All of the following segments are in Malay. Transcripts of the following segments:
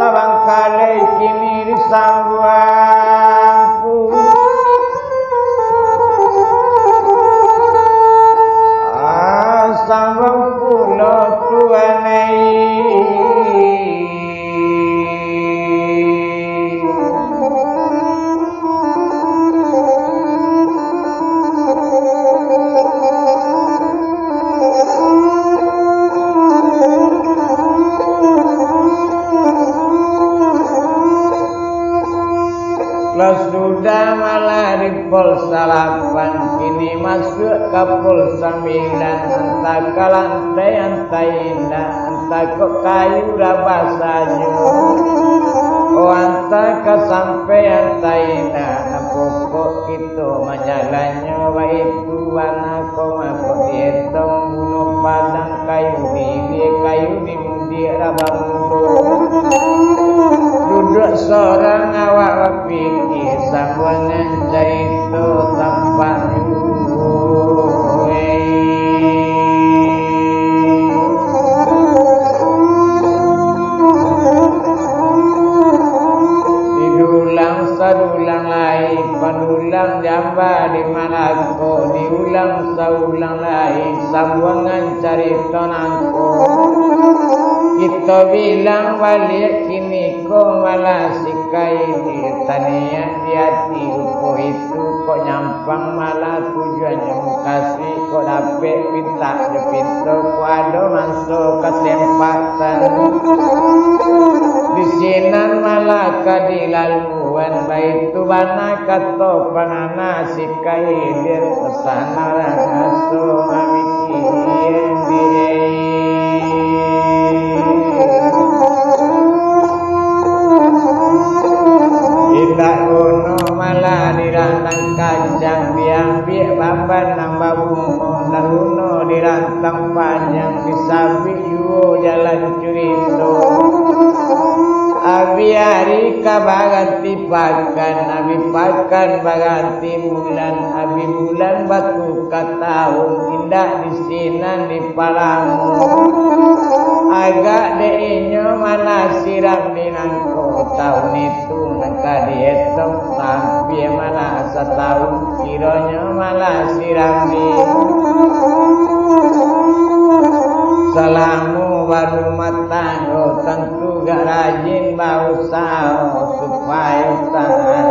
abang kali kini disambangku sambang pula tuanai Kelas sudah malah di pol 8 kini masuk ke pol 9 entah ke lantai entah indah entah ke kayu dah basahnya oh entah ke sampai entah indah pokok itu menjalannya baik Tuhan aku mampu dihitung bunuh padang kayu di mudi rabang duduk seorang awak pikir sambungan cerita tampak diulang sadulang lain penulang jamba di mana kau diulang saulang lain sambungan cerita nangko kita bilang balik kini kau malah sikai di tania di hati rupo itu kok nyampang malah tujuannya kasih kau dapet pinta di pintu kau ada masuk kesempatan di sinan malah kadilaluan baik tu bana kata panana sikai dir kesana rangso amikin di tidak gono malah dirantang kacang diambil baban nambah bungo dahuno dirantang panjang disabik yuo jalan curito abi hari kabaganti pakan abi pakan baganti bulan abi bulan batu katahun indah di sinan di palamu agak deinyo mana siram di nangko tahun itu nangka dihitung sampai mana setahun kiranya mana siram di selamu baru matanggo tentu gak rajin bau sao supaya tangan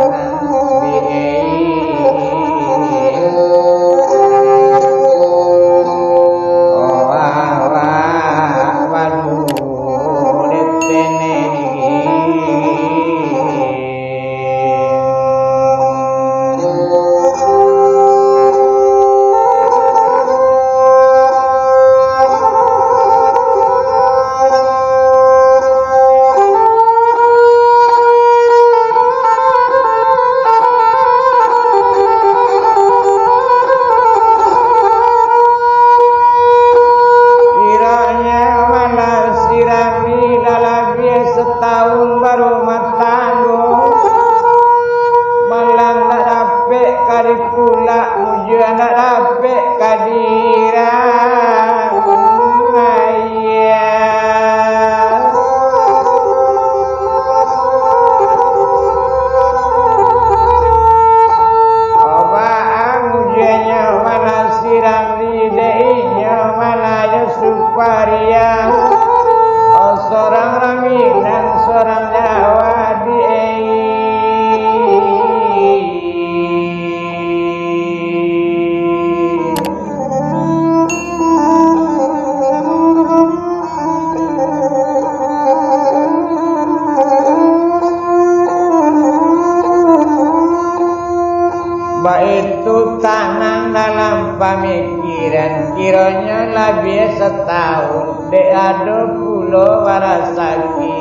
itu tanang dalam pemikiran kiranya lebih setahun dek ada pulau barasaki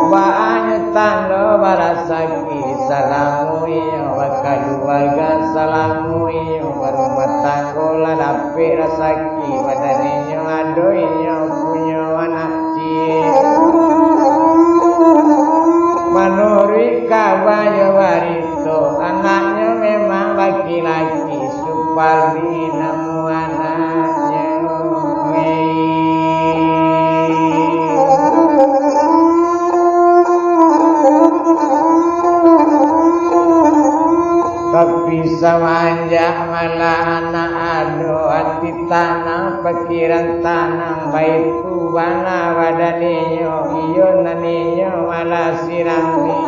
baanya tanda barasaki salamu iyo wakaluarga salamu iyo rumah tanggola dapat rasaki badaninya ada iyo punya anak cie menurut kabarnya warito anaknya memang laki-laki Supardi nemu anaknya bisa manja malah anak ado hati tanang pikiran tanang baitu bana wadaninyo iyo naninyo malah siramni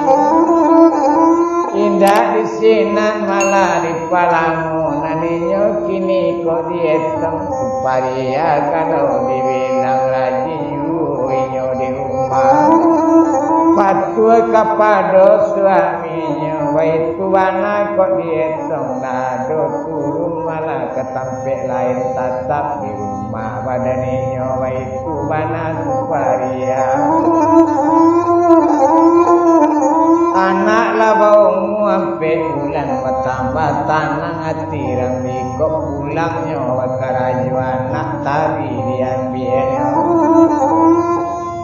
indah disinan malah dipalamu naninyo kini kok dietong supaya kalau dibilang lagi inyo di rumah patua kapado suaminya waitu wana kok dietong nado turun malah ketampek lain tetap di rumah badaninya waitu wana suparia anak labaumu ampe bulan petambah tanang hati rambi kok pulangnya wakaraju anak tari diambilnya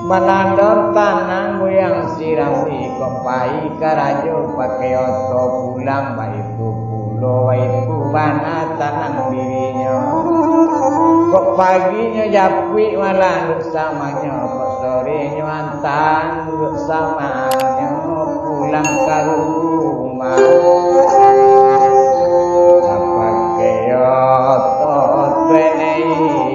menandor tanangmu yang siram di kopai karajo pakai oto pulang baitu pulo baitu bana tanang dirinya kok paginya japwi malah bersamanya kok sorenya antan bersamanya pulang ke rumah pakai oto trenei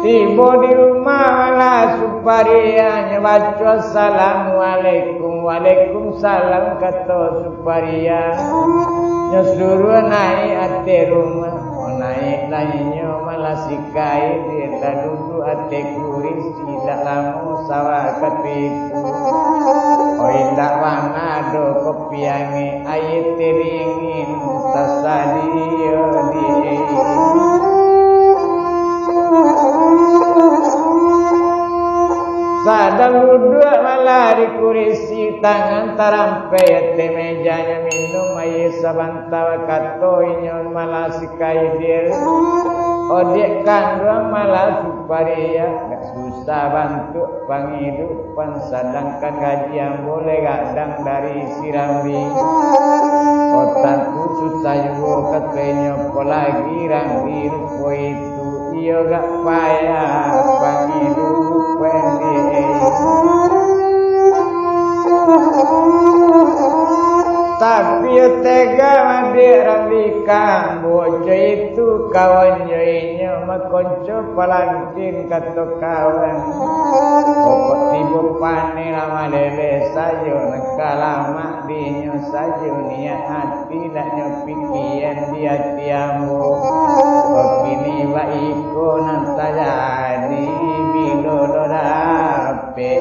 Tiba di rumah malah Suparia nyewaco assalamualaikum waalaikumsalam kata Suparia nyusuruh naik ate rumah naik lainnya malah sikai dia tak duduk ate kuris tidak lama sawah ketipu oh indak wana do kopiange ayat teringin tasadia di sadang duduk malah di kursi tangan tarampai te mejanya minum air sabantawa kato inyon malah sikai dir odek kandung malah Suparia gak susah bantu penghidupan sedangkan gaji yang boleh gadang dari sirambi otakku susah juga katanya apalagi rambi rupo itu iyo gak payah penghidupan dia tapi tega madir rambikan bocah itu kawan joinya makonco palangkin kata kawan pokok tiba pane lama lele sayo nakalama dinyo sayo niat hati nak nyopikian dia tiamu kini baiko nanta jadi bilo dorape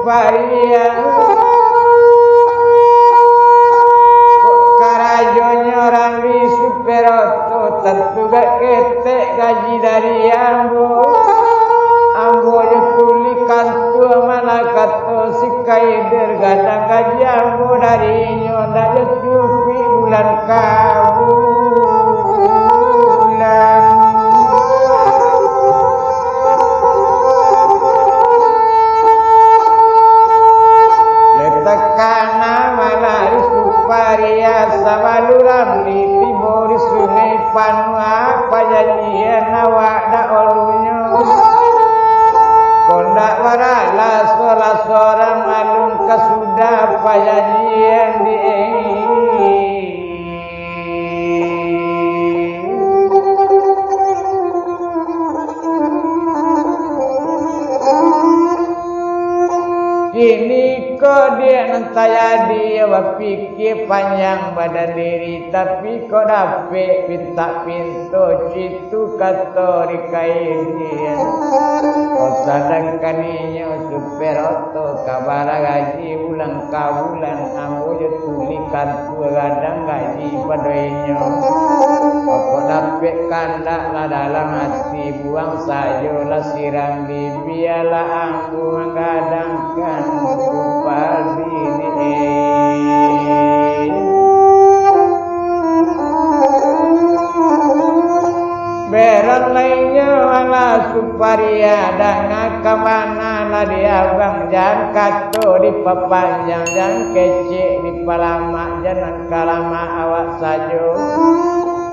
Suparia kok karajonya rambi superoto tentu gak ketek gaji dari ambo yo tulikan tua mana kato si kaider gadang gaji ambo dari nyoda yo tupi bulan kabulan tekana malah Suparia sama luramli tibori sungai panua pajanjian awak dak olunya kondak warala sola seorang alun kasudah pajanjian di kini kok dia nantaya dia berpikir panjang badan diri tapi kok dapet pinta pintu citu kata dikain dia kok sadangkan inya superoto kabar gaji ulang kabulan ambo je tulikan tua gadang gaji padainya kok dapet kandak lah dalam hati buang sayo lah siram bibialah ambo menggadangkan Supari ini berat lainnya wala Suparia dan kemana lah dia bang jangan kato di papanjang jangan kecik di palama jangan kalama awak saja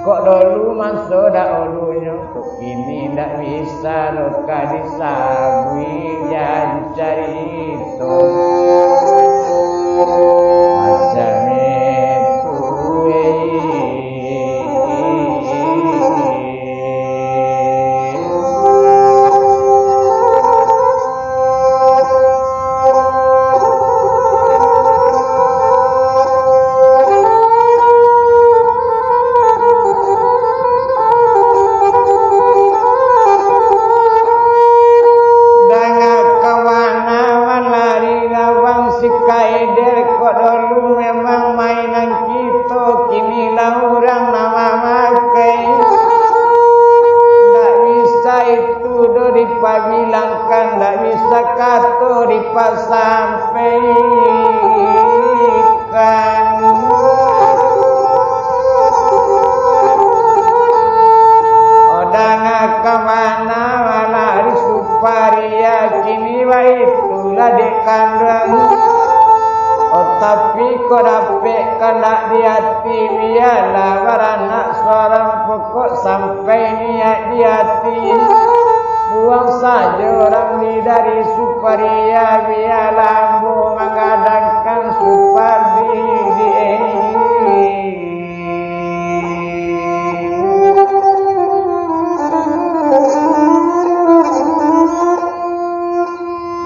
kok dulu masuk dak olunya kok kini dak bisa loka disabui jangan cari itu macam itu bilangkan tak bisa kata dipasampaikan odang kemana wala Suparia kini waitu ladek kandang. Oh tapi kau dapet kandak di hati biarlah beranak seorang pokok sampai niat di hati. Buang saja orang ni dari suparia biarlah ambu menggadangkan supari di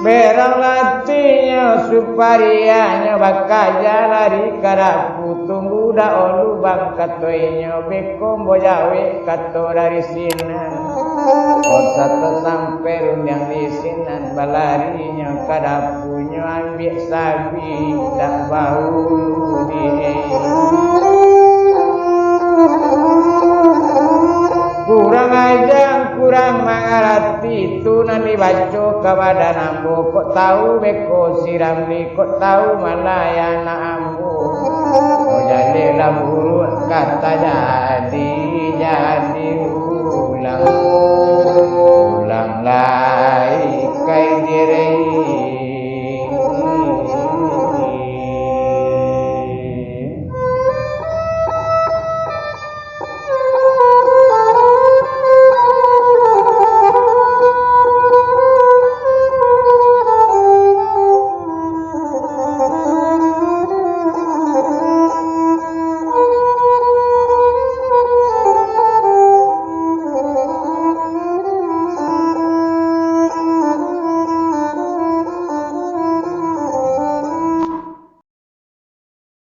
berang latinya suparianya bakal jalari karapu tunggu dah lubang katoinya bekom bojawe kato dari sinan. Oh satu sampai rundang di sinan balarinya karapunya ambil sabi tak bau di kurang ajar kurang mengerti itu nanti baca kepada nambu kok tahu beko siram di kok tahu mana yang nambu oh jadilah buruk kata jadi